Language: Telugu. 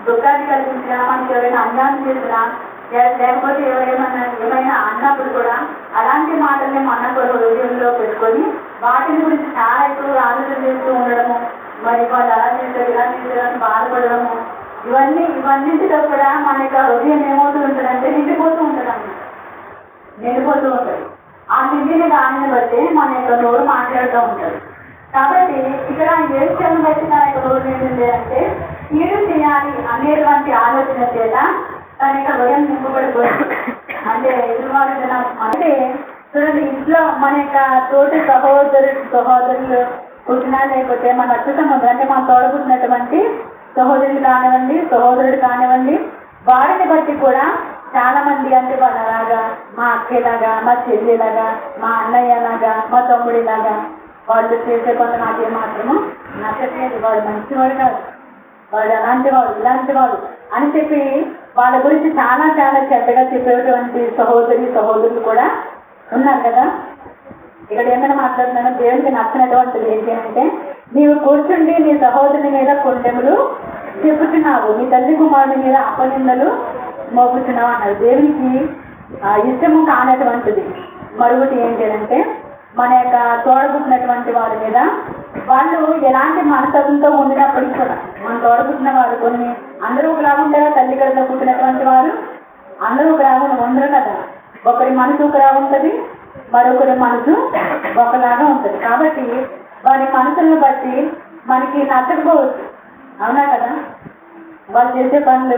దుఃఖాన్ని కలిగించినా, మనకి ఎవరైనా అన్యాయం చేసినా, లేకపోతే ఏమైనా అన్నప్పుడు కూడా అలాంటి మాటల్ని మన హృదయంలో పెట్టుకొని వాటిని గురించి చాలా ఎక్కువగా ఆలోచన చేస్తూ ఉండడము, మరి వాళ్ళు అలా చేశారు ఇలా చేశారు అని బాధపడడము, ఇవన్నింటితో కూడా మన యొక్క హృదయం ఏమవుతూ ఉంటుందంటే నిండిపోతూ ఉంటుందండి, నిండిపోతూ ఉంటుంది. ఆ నిండిన దానిని బట్టి మన యొక్క నోరు మాట్లాడుతూ ఉంటుంది. కాబట్టి ఇక్కడ ఏ విషయాన్ని బట్టి తన యొక్క నోరు నిండింది అంటే కీడు చేయాలి అనేటువంటి ఆలోచన చేత తన యొక్క హృదయం నింపబడిపోయింది. అంటే ఎదురువారు అంటే చూడండి, ఇంట్లో మన యొక్క తోటి సహోదరులు పుట్టినా, లేకపోతే మన అత్యుతముందు అంటే మన తోడబుట్టినటువంటి సహోదరులు కానివ్వండి, సహోదరుడు కానివ్వండి, వారిని బట్టి కూడా చాలా మంది అంటే వాళ్ళలాగా, మా అక్కలాగా, మా చెల్లిలాగా, మా అన్నయ్యలాగా, మా తమ్ముడిలాగా వాళ్ళు చేసే పనులు నాకే మాత్రము నచ్చట్లేదు, వాడు మంచివాడు కాదు, వాడు అలాంటి వాడు ఇలాంటి వాడు అని చెప్పి వాళ్ళ గురించి చాలా చాలా చెడ్డగా చెప్పేటువంటి సహోదరులు కూడా ఉన్నారు కదా. ఇక్కడ ఏమైనా మాట్లాడుతున్నానో దేవునికి నచ్చినటువంటిది ఏంటి అంటే, నీవు కూర్చుండి నీ సహోదరుని మీద కొండెములు చెప్పుచున్నావు, నీ తల్లి కుమారుని మీద అపనిందలు మోపుచున్నావు అన్నారు. దేవునికి ఇష్టము కానటువంటిది మరొకటి ఏంటి అంటే, మన యొక్క తోడబుట్టినటువంటి వారి మీద వాళ్ళు ఎలాంటి మనస్తత్వంతో ఉండినప్పటికీ కూడా, మన తోడబుట్టిన వారు కొన్ని అందరూ ఒకలాగా ఉంటారా? తల్లి కడుపులో పుట్టినటువంటి వారు అందరూ ఒకలాగా ఉండరు కదా. ఒకరి మనసు ఒకలాగా ఉంటుంది, మరొకరి మనసు ఒకలాగా ఉంటుంది. కాబట్టి వారి మనసులను బట్టి మనకి నచ్చకపోవచ్చు, అవునా కదా. వాళ్ళు చేసే పనులు